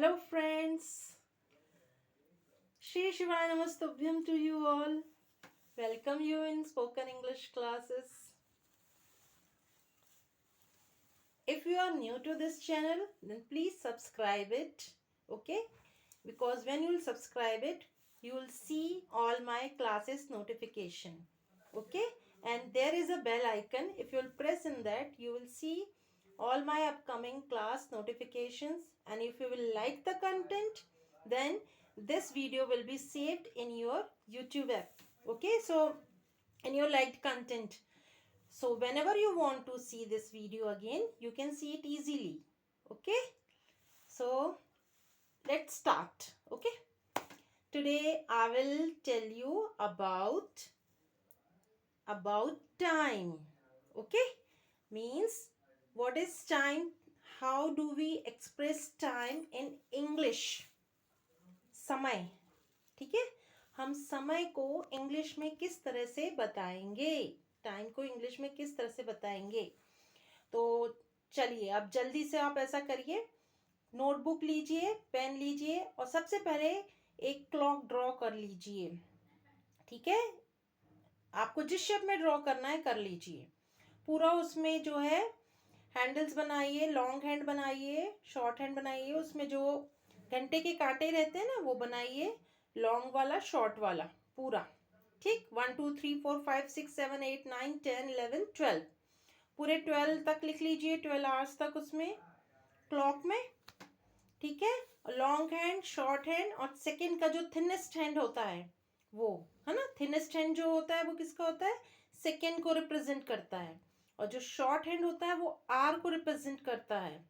Hello friends, Shri Shivaya Namastubhyam to you all. Welcome you in spoken English classes. If you are new to this channel, then please subscribe it, okay? Because when you will subscribe it, you will see all my classes notification, okay? And there is a bell icon. If you will press in that, you will see all my upcoming class notifications. And if you will like the content, then this video will be saved in your YouTube app, okay? So in your liked content, so whenever you want to see this video again, you can see it easily, okay? So let's start, okay? Today I will tell you about time, okay? Means what is time? How do we express time in English? समय, ठीक है? हम समय को English में किस तरह से बताएंगे? टाइम को इंग्लिश में किस तरह से बताएंगे? तो चलिए अब जल्दी से आप ऐसा करिए, नोटबुक लीजिए, पेन लीजिए और सबसे पहले एक क्लॉक ड्रॉ कर लीजिए, ठीक है? आपको जिस शेप में ड्रॉ करना है कर लीजिए। पूरा उसमें जो है हैंडल्स बनाइए, लॉन्ग हैंड बनाइए, शॉर्ट हैंड बनाइए, उसमें जो घंटे के कांटे रहते हैं ना वो बनाइए, लॉन्ग वाला, शॉर्ट वाला, पूरा, ठीक? 1 2 3 4 5 6 7 8 9 10 11 12, पूरे 12 तक लिख लीजिए, 12 आवर्स तक उसमें क्लॉक में, ठीक है? लॉन्ग हैंड, शॉर्ट हैंड और सेकंड का जो थिनेस्ट हैंड होता है वो, है ना? थिनेस्ट हैंड जो होता है वो किसका होता है? सेकंड को रिप्रेजेंट करता है। और जो शॉर्ट हैंड होता है वो आर को रिप्रेजेंट करता है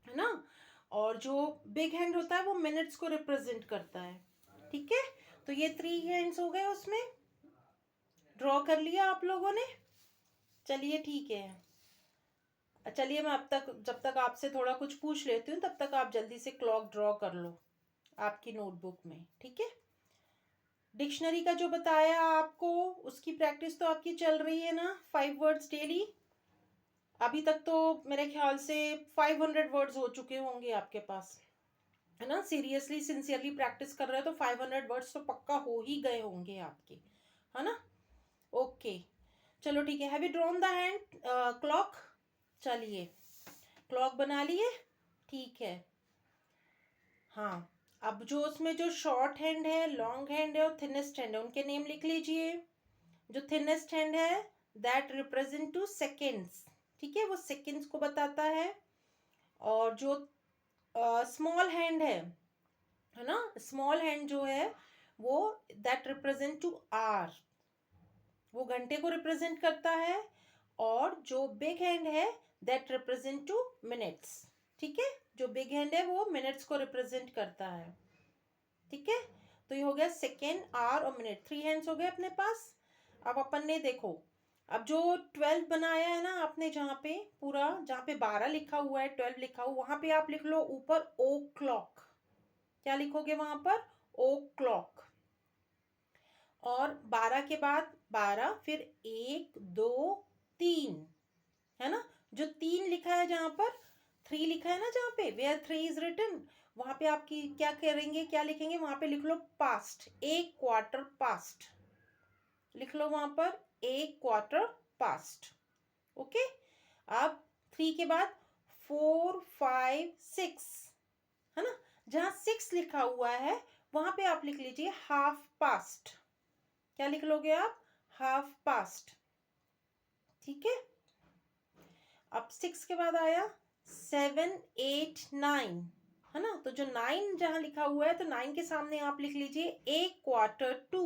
ना? और जो बिग हैंड होता है वो मिनट्स को रिप्रेजेंट करता है, ठीक है? तो ये 3 हैंड्स हो गए, उसमें ड्रॉ कर लिया आप लोगों ने? चलिए ठीक है, चलिए मैं अब तक जब तक आपसे थोड़ा कुछ पूछ लेती हूँ तब तक आप जल्दी से क्लॉक ड्रॉ कर लो आपकी नोटबुक में, ठीक है? डिक्शनरी का जो बताया आपको उसकी प्रैक्टिस तो आपकी चल रही है ना? 5 वर्ड्स डेली। अभी तक तो मेरे ख्याल से 500 वर्ड्स हो चुके होंगे आपके पास, है ना? सीरियसली सिंसियरली प्रैक्टिस कर रहे हो तो 500 वर्ड्स तो पक्का हो ही गए होंगे आपके, है ना? ओके, चलो ठीक है। Have you drawn the hand clock? चलिए क्लॉक बना लिए, ठीक है। हाँ, अब जो उसमें जो शॉर्ट हैंड है, लॉन्ग हैंड है और थिनेस्ट हैंड है, उनके नेम लिख लीजिए। जो थिनेस्ट हैंड है दैट रिप्रेजेंट टू सेकेंड्स, ठीक है? वो सेकेंड्स को बताता है। और जो स्मॉल हैंड है ना? स्मॉल हैंड जो है वो दैट रिप्रेजेंट टू आवर, वो घंटे को रिप्रेजेंट करता है। और जो बिग हैंड है दैट रिप्रेजेंट टू मिनट्स, ठीक है? जो बिग हैंड है वो मिनट्स को रिप्रेजेंट करता है, ठीक है? तो ये हो गया सेकेंड, आवर और मिनट, 3 हैंड्स हो गए अपने पास। अब अपन ने देखो, अब जो 12 बनाया है ना आपने, जहाँ पे पूरा, जहाँ पे 12 लिखा हुआ है, 12 लिखा हुआ, वहां पे आप लिख लो ऊपर ओ क्लॉक। क्या लिखोगे वहां पर? ओ क्लॉक। और 12 के बाद 12, फिर 1 2 3, है ना? जो 3 लिखा है, जहां पर 3 लिखा है ना, जहां पे वेयर 3 इज रिटन, वहां पे आपकी क्या करेंगे, क्या लिखेंगे? वहां पे लिख लो पास्ट, एक क्वार्टर पास्ट, लिख लो वहां पर एक क्वार्टर पास्ट, ओके? अब 3 के बाद 4 5 6, है ना? जहां 6 लिखा हुआ है वहां पे आप लिख लीजिए हाफ पास्ट। क्या लिख लोगे आप? हाफ पास्ट, ठीक है? अब 6 के बाद आया 7 8 9, है ना? तो जो 9 जहां लिखा हुआ है तो 9 के सामने आप लिख लीजिए एक क्वार्टर टू।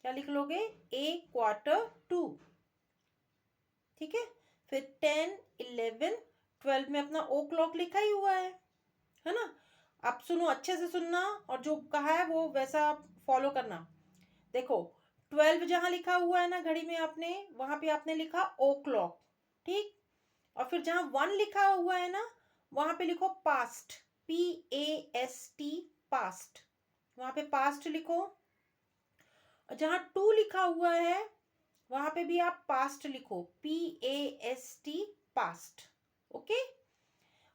क्या लिख लोगे? एक क्वार्टर टू, ठीक है? फिर 10 11 12 में अपना ओ क्लॉक लिखा ही हुआ है ना? आप सुनो, अच्छे से सुनना और जो कहा है वो वैसा फॉलो करना। देखो 12 जहां लिखा हुआ है ना घड़ी में आपने, वहां पे आपने लिखा ओ क्लॉक, ठीक? और फिर जहां 1 लिखा हुआ है ना वहां पे लिखो पास्ट, PAST, पास्ट, वहां पे पास्ट लिखो। और जहां 2 लिखा हुआ है वहां पे भी आप पास्ट लिखो, PAST, पास्ट, ओके?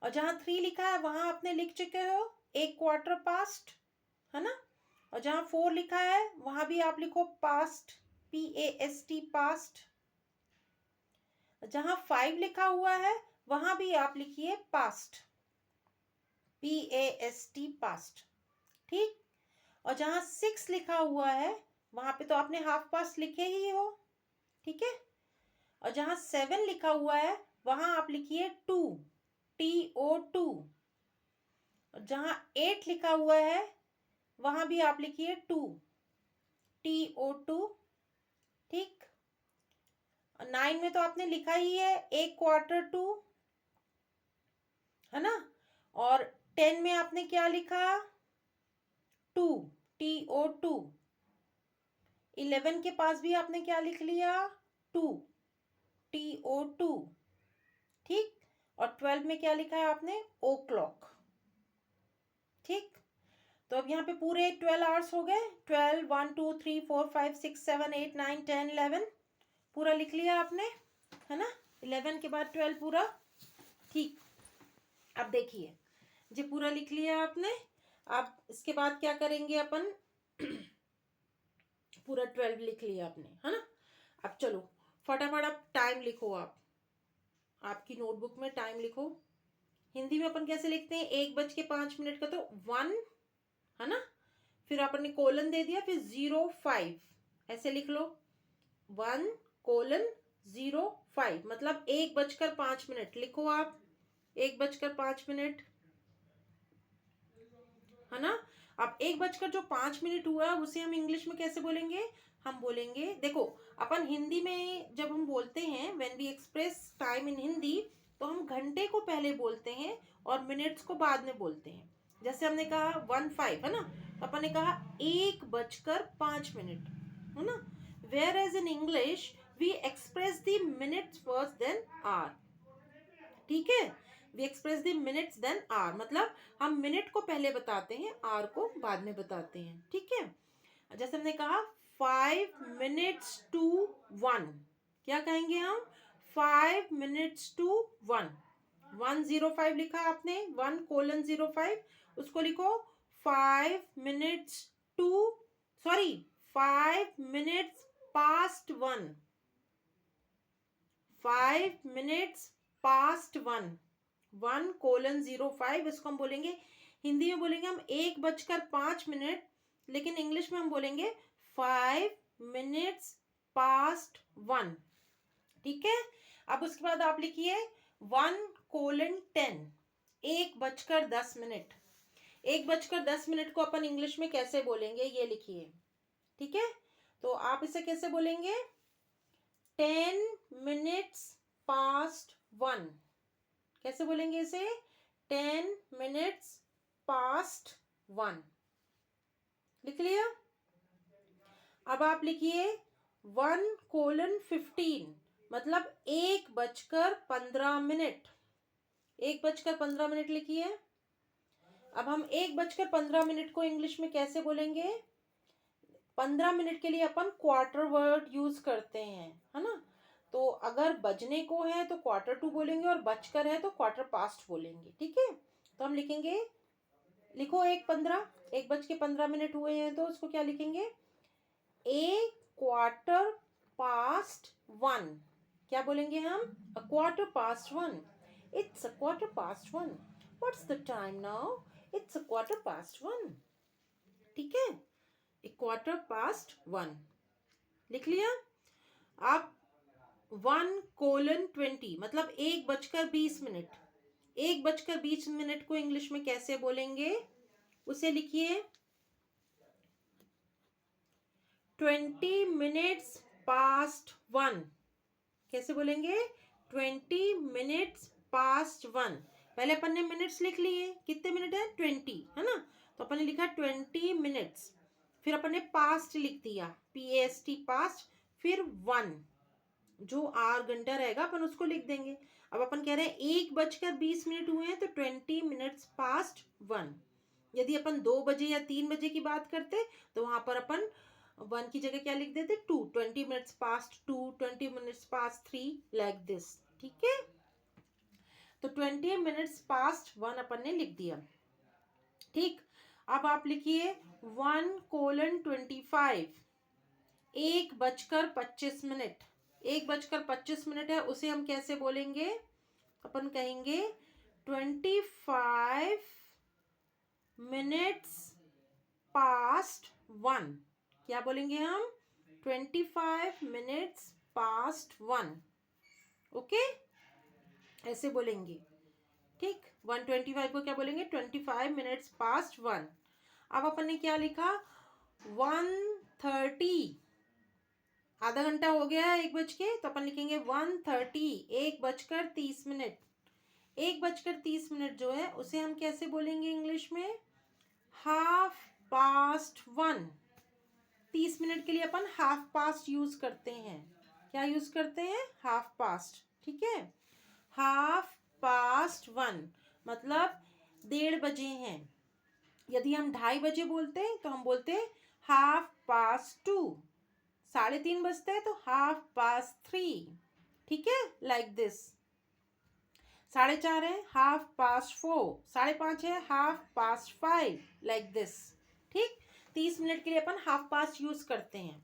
और जहाँ 3 लिखा है वहाँ आपने लिख चुके हो 1/4 पास्ट, है ना। और जहाँ 4 लिखा है वहाँ भी आप लिखो पास्ट, PAST पास्ट। जहाँ 5 लिखा हुआ है वहाँ भी आप लिखिए पास्ट, PAST पास्ट, ठीक। और जहाँ 6 लिखा हुआ है वहाँ पे तो आपने हाफ पास्ट लिखे ही हो, ठीक है। और जहाँ 7 लिखा हुआ है वहाँ आप लिखिए टू, TO2। और जहाँ 8 लिखा हुआ है वहाँ भी आप लिखिए टू, TO2, ठीक। 9 में तो आपने लिखा ही है 1/4 है ना। और 10 में आपने क्या लिखा, 2, TO2। 11 के पास भी आपने क्या लिख लिया, 2, TO2, ठीक। और 12 में क्या लिखा है आपने, o'clock, ठीक। तो अब यहाँ पे पूरे 12 आवर्स हो गए, 12, 1, 2, 3, 4, 5, 6, 7, 8, 9, 10, 11 पूरा लिख लिया आपने, है ना। 11 के बाद 12 पूरा, ठीक। अब देखिए जी पूरा लिख लिया आपने। अब इसके बाद क्या करेंगे अपन, पूरा 12 लिख लिया आपने, है ना। अब चलो फटाफट आप टाइम लिखो, आप आपकी नोटबुक में टाइम लिखो। हिंदी में अपन कैसे लिखते हैं, 1:05 का तो 1, है ना। फिर अपन ने कोलन दे दिया, फिर 05 ऐसे लिख लो, 1:05 मतलब 1:05 लिखो आप, 1:05, है ना। अब 1:05 हुआ उसे हम इंग्लिश में कैसे बोलेंगे, हम बोलेंगे, देखो अपन हिंदी में जब हम बोलते हैं when we express time in Hindi, तो हम घंटे को पहले बोलते हैं और मिनट्स को बाद में बोलते हैं। जैसे हमने कहा 1:05, है ना, तो अपन ने कहा 1:05, है ना। Whereas in English we express the minutes first then hour, ठीक है। We express the minutes then hour, मतलब हम मिनट को पहले बताते हैं, आर को बाद में बताते हैं, ठीक है। जैसे हमने कहा 5 minutes to 1, क्या कहेंगे हम, 5 minutes to 1, 1:05 लिखा आपने, 1:05, उसको लिखो 5 minutes to, sorry 5 minutes past 1, 5 minutes past 1, 1:05, इसको हम बोलेंगे, हिंदी में बोलेंगे हम 1:05, लेकिन इंग्लिश में हम बोलेंगे 5 minutes past 1, ठीक है। अब उसके बाद आप लिखिए 1:10, 1:10, 1:10 को अपन इंग्लिश में कैसे बोलेंगे ये लिखिए, ठीक है। तो आप इसे कैसे बोलेंगे, 10 minutes past 1, कैसे बोलेंगे इसे, 10 minutes past 1, लिख लिया। अब आप लिखिए 1:15, मतलब 1:15, 1:15 लिखिए। अब हम 1:15 को इंग्लिश में कैसे बोलेंगे, 15 मिनट के लिए अपन क्वार्टर वर्ड यूज करते हैं, है ना। तो अगर बजने को है तो Q2 बोलेंगे और बजकर है तो Q15 बोलेंगे, ठीक है। तो हम लिखेंगे, लिखो 1:15 हुए हैं तो उसको क्या लिखेंगे, 1/4 past 1, क्या बोलेंगे हम, 1/4 past 1, it's 1/4 past 1, what's the time now, it's 1/4 past 1, ठीक है। 1/4 past 1 लिख लिया। आप 1:20 मतलब 1:20, 1:20 को इंग्लिश में कैसे बोलेंगे, उसे लिखिए 20 minutes past 1, कैसे बोलेंगे, 20 minutes past 1। पहले अपन ने मिनट्स लिख लिए, कितने मिनट है, 20, है ना। तो अपन ने लिखा 20 minutes, फिर अपन ने पास्ट लिख दिया, PAST पास्ट, फिर 1, जो आर घंटा रहेगा अपन उसको लिख देंगे। अब अपन कह रहे हैं 1:20 हुए हैं तो 20 minutes past 1। यदि अपन 2 बजे या 3 बजे की बात करते तो वहां पर अपन 1 की जगह क्या लिख देते, 2, 20 minutes past 2, 20 minutes past 3, like this, ठीक है। तो 20 minutes past 1 अपन ने लिख दिया। ठीक, अब आप लिखिए 1:25, 1:25। 1:25 है, उसे हम कैसे बोलेंगे? अपन कहेंगे 25 minutes past 1। क्या बोलेंगे हम? 25 minutes past 1। ओके, ऐसे बोलेंगे। ठीक, 1:25 को क्या बोलेंगे? 25 minutes past 1। अब अपन ने क्या लिखा? 1:30, आधा घंटा हो गया 1 बज के, तो अपन लिखेंगे 1:30, 1:30। 1:30 जो है उसे हम कैसे बोलेंगे इंग्लिश में? 1/2 30 मिनट के लिए अपन 1/2 यूज करते हैं। क्या यूज करते हैं? 1/2। ठीक है, 1/2 मतलब 1:30 बजे हैं। यदि हम 2:30 बोलते हैं तो हम बोलते हैं 2:30। 3:30 बजते हैं तो 3:30। ठीक है, लाइक दिस। 4:30 है 4:30। 5:30 है 5:30, लाइक दिस। ठीक, 30 मिनट के लिए अपन 1/2 यूज करते हैं।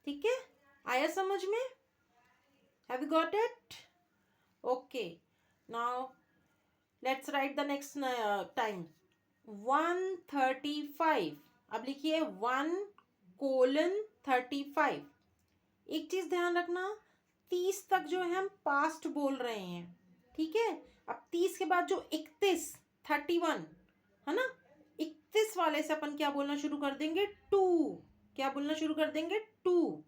ठीक है, आया समझ में? Have you got it? Okay, now let's write the next time. 1:35। अब लिखिए 1:35। एक चीज ध्यान रखना, 30 तक जो है हम पास्ट बोल रहे हैं। ठीक है, अब 30 के बाद जो 31 है ना, 31 वाले से अपन क्या बोलना शुरू कर देंगे? टू। क्या बोलना शुरू कर देंगे? टू।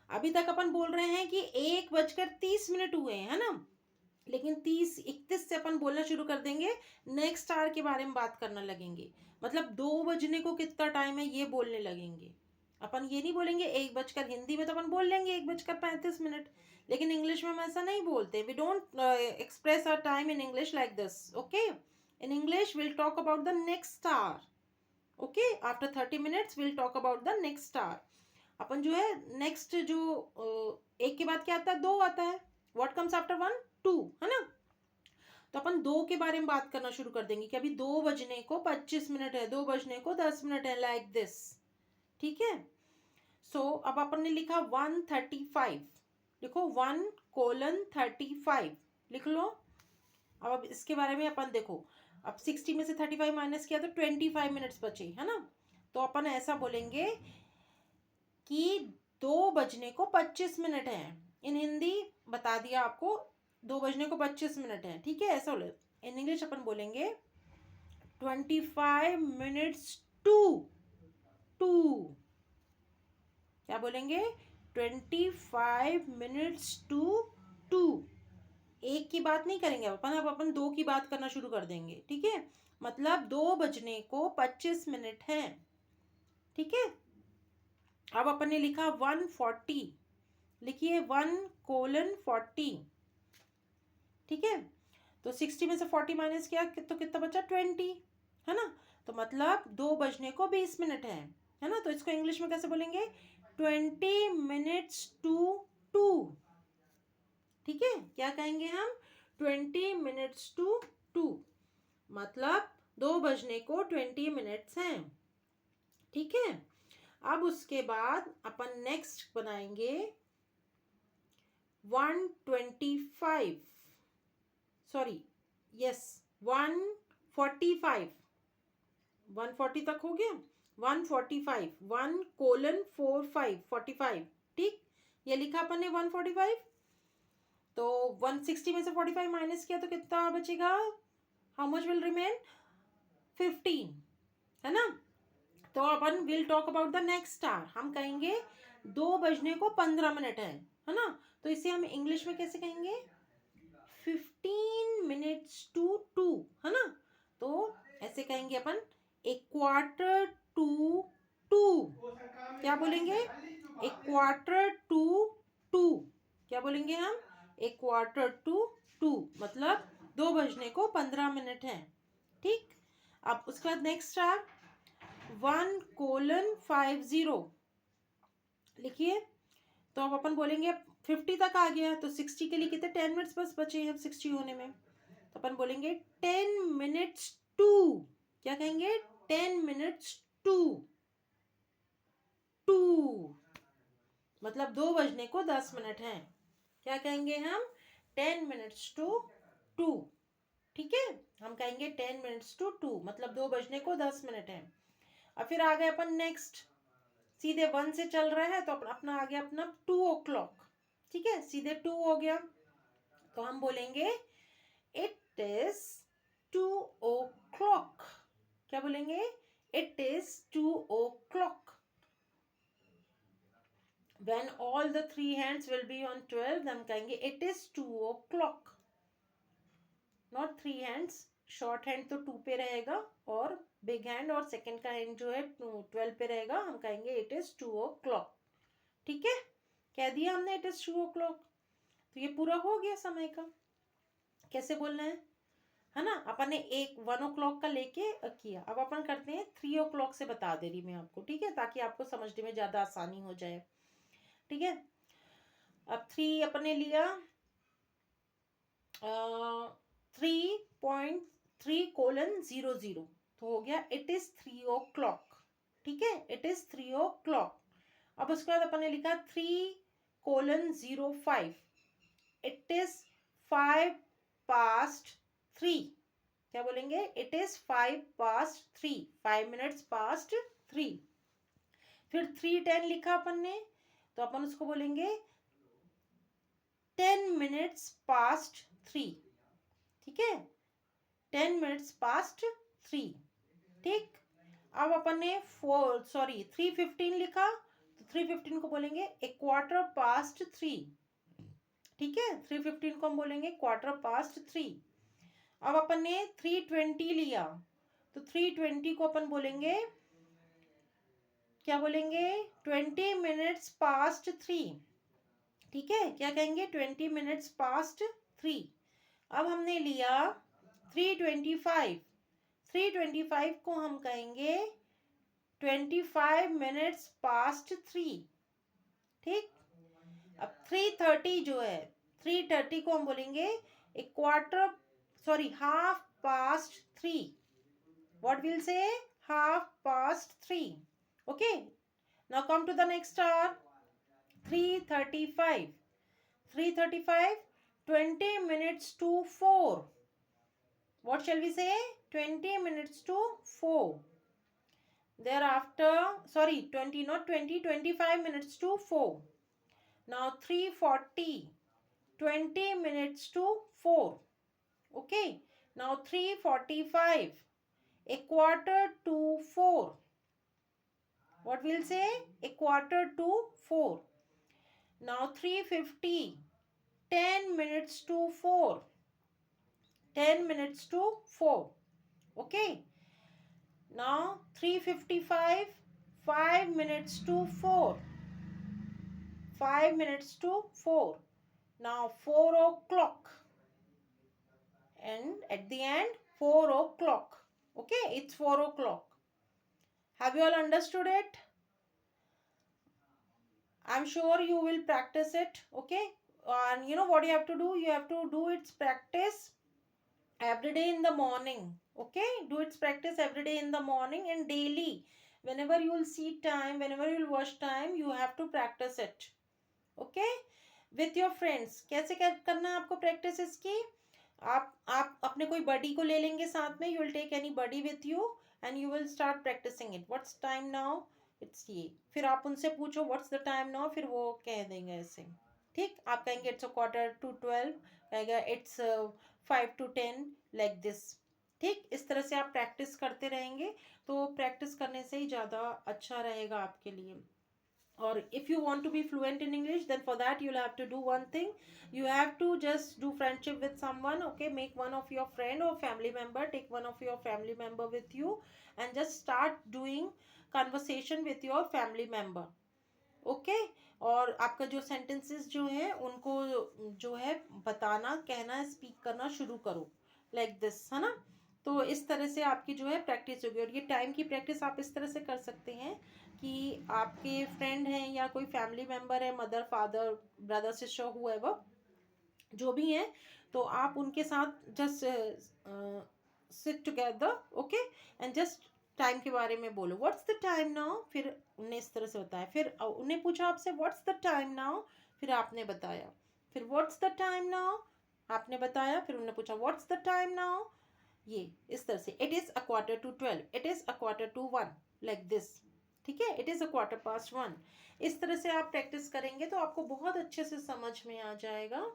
अभी तक अपन बोल रहे हैं कि 1:30 हुए हैं, है ना, लेकिन 31 से अपन बोलना शुरू कर देंगे, नेक्स्ट आवर के बारे में बात करने लगेंगे। मतलब 2 बजने को कितना टाइम है ये बोलने लगेंगे। अपन ये नहीं बोलेंगे 1 बजकर, हिंदी में तो अपन बोल लेंगे 1:35, लेकिन इंग्लिश में हम ऐसा नहीं बोलते। We don't express our time in English like this. Okay, in English will talk about the next hour. Okay, after 30 minutes will talk about the next hour. अपन जो है नेक्स्ट जो एक के बाद क्या आता है? 2 आता है। What comes after 1? 2, है ना। तो अपन 2 के बारे में बात करना शुरू कर देंगे कि अभी 2:25 है, 2:10 है, लाइक दिस। ठीक है, सो अब अपन ने लिखा 1:35। लिखो 1:35 लिख लो। अब इसके बारे में अपन देखो, अब 60 में से 35 माइनस किया तो 25 मिनट्स बचे, है ना। तो अपन ऐसा बोलेंगे कि 2:25 है। इन हिंदी बता दिया आपको, 2:25 है। ठीक है, ऐसा बोले। इन इंग्लिश अपन बोलेंगे 25 मिनट्स टू टू। क्या बोलेंगे? 25 मिनट्स टू टू। एक की बात नहीं करेंगे अपन, अब अपन 2 की बात करना शुरू कर देंगे। ठीक है, मतलब 2:25 है। ठीक है, अब अपन ने लिखा 1:40। लिखिए 1:40। ठीक है, तो 60 में से 40 माइनस किया तो कितना बचा? 20, है ना। तो मतलब 2:20 है ना। तो इसको इंग्लिश में कैसे बोलेंगे? 20 मिनट्स टू टू। ठीक है, क्या कहेंगे हम? 20 मिनट्स टू टू, मतलब 2:20 मिनट्स हैं। ठीक है, अब उसके बाद अपन नेक्स्ट बनाएंगे 1:25। Sorry, yes, 1:45। 1:40 तक हो गया। 1:45, 1:45। ठीक, ये लिखा अपन ने 1:45। तो 160 में से 45 माइनस किया तो कितना बचेगा? How much will remain? 15, है ना। तो अपन will talk about the next hour. हम कहेंगे 2:15 है ना। तो इसे हम इंग्लिश में कैसे कहेंगे? 15 मिनट्स टू टू, है ना। तो ऐसे कहेंगे अपन 1/4 to 2। क्या बोलेंगे? 1/4 to 2। क्या बोलेंगे हम? 1/4 to 2, मतलब 2:15 है। ठीक, अब उसके बाद नेक्स्ट आर 1:50। लिखिए, तो अब अपन बोलेंगे 50 तक आ गया, तो 60 के लिए कितने 10 मिनट्स बस बचे हैं 60 होने में। तो अपन बोलेंगे 10 minutes टू, क्या कहेंगे? 10 minutes टू, टू मतलब 2 बजने को 10 मिनट हैं। क्या कहेंगे हम? 10 minutes टू टू। ठीक है, हम कहेंगे 10 minutes टू टू मतलब 2 बजने को 10 मिनट है। अब फिर आ गए अपन नेक्स्ट, सीधे 1 से चल रहा है तो अपना आ गया अपना 2 o'clock। ठीक है, सीधे 2 हो गया तो हम बोलेंगे इट इज 2 o'clock। क्या बोलेंगे? It is 2 o'clock। When all the 3 hands will be on 12, हम कहेंगे it is 2 o'clock। Not 3 hands, short hand तो 2 पे रहेगा और big hand और second का hand जो है 12 पे रहेगा, हम कहेंगे it is 2 o'clock। ठीक है, कह दिया हमने it is 2 o'clock। तो ये पूरा हो गया समय का। कैसे बोलना है ना? अपन ने 1 o'clock का लेके किया। अब अपन करते हैं 3 o'clock से, बता दे रही मैं आपको, ठीक है, ताकि आपको समझने में ज्यादा आसानी हो जाए। ठीक है, अब 3 अपने लिया 3.3:00 तो हो गया इट इज 3 o'clock। ठीक है, इट इज 3 o'clock। अब उसके बाद अपन ने लिखा 3:05 इट इज 3:05। क्या बोलेंगे? It is 3:05, 5 minutes past 3। फिर 3:10 लिखा अपन ने तो अपन उसको बोलेंगे 10 minutes past 3। ठीक है, 10 minutes past 3। ठीक, अब अपन ने 3:15 लिखा तो 3:15 को बोलेंगे 3:15। ठीक है, 3:15 को हम बोलेंगे 3:15। अब अपन ने 3:20 लिया तो 3:20 को अपन बोलेंगे, क्या बोलेंगे? 20 minutes past 3। ठीक है, क्या कहेंगे? 20 minutes past 3। अब हमने लिया 3:25, 3:25 को हम कहेंगे 25 minutes past 3। ठीक, अब 3:30 जो है, 3:30 को हम बोलेंगे half past 3। What we'll say? Half past 3। Okay, now come to the next hour, 3:35, 3:35, 20 minutes to 4। What shall we say? 20 minutes to 4। Thereafter, 20, not 20, 25 minutes to 4। Now 3:40, 20 minutes to 4। Okay, now 3:45, 3:45. What we'll say? 3:45. Now 3:50, 10 minutes to 4, 10 minutes to 4। Okay, now 3:55, 5 minutes to 4, 5 minutes to 4। Now 4 o'clock, and at the end 4 o'clock। Okay, it's 4 o'clock। Have you all understood it? I'm sure you will practice it, okay? And you know what you have to do? You have to do its practice every day in the morning, okay? Do its practice every day in the morning and daily. Whenever you will see time, whenever you will watch time, you have to practice it, okay? With your friends। कैसे करना है आपको practice इसकी? आप अपने कोई buddy को ले लेंगे साथ में। You will take any buddy with you and you will start practicing it। What's time now? It's ये। फिर आप उनसे पूछो what's the time now, फिर वो कह देंगे ऐसे। ठीक, आप कहेंगे it's a 11:45, कहेगा it's 5:10, like this। ठीक, इस तरह से आप प्रैक्टिस करते रहेंगे तो प्रैक्टिस करने से ही ज़्यादा अच्छा रहेगा आपके लिए। और if you want to be fluent in English, then for that you'll have to do one thing. You have to just do friendship with someone, okay? Make one of your friend or family member, take one of your family member with you and just start doing conversation with your family member, okay? और आपका जो sentences जो है उनको जो है बताना, कहना, speak करना शुरू करो, like this, है ना? तो इस तरह से आपकी जो है प्रैक्टिस होगी। और ये टाइम की प्रैक्टिस आप इस तरह से कर सकते हैं कि आपके फ्रेंड हैं या कोई फैमिली मेम्बर है, mother, father, brother, sister, whoever, जो भी हैं, तो आप उनके साथ just sit together, okay, and just time के बारे में बोलो, व्हाट्स द टाइम नाउ, फिर उन्हें इस तरह से बताया, फिर उन्हें पूछा आपसे व्हाट्स द टाइम नाउ, फिर आपने बताया, फिर व्हाट्स द टाइम नाउ, आपने बताया, फिर उन्होंने पूछा व्हाट्स द टाइम नाउ, ये इस तरह से, it is a 1:45, it is a 1:45, like this, ठीक है, इट इज़ a 1:15। इस तरह से आप प्रैक्टिस करेंगे तो आपको बहुत अच्छे से समझ में आ जाएगा।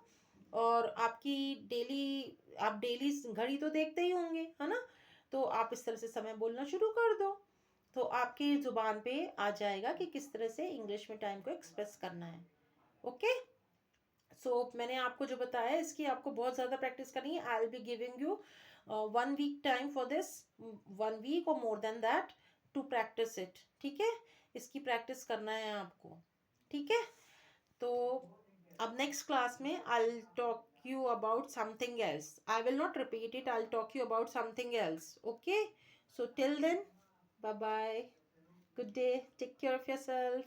और आपकी डेली, आप डेली घड़ी तो देखते ही होंगे, है ना, तो आप इस तरह से समय बोलना शुरू कर दो, तो आपकी ज़ुबान पे आ जाएगा कि किस तरह से इंग्लिश में टाइम को एक्सप्रेस करना है। ओके, सो मैंने आपको जो बताया है, इसकी आपको बहुत ज़्यादा प्रैक्टिस करनी है। I will be giving you 1 week time for this, 1 week or more than that, to practice it, ठीक है, इसकी प्रैक्टिस करना है आपको, ठीक है। तो अब नेक्स्ट क्लास में I talk you about something else. I will not repeat it. I'll talk you about something else. Okay? So till then, bye bye. Good day. Take care of yourself.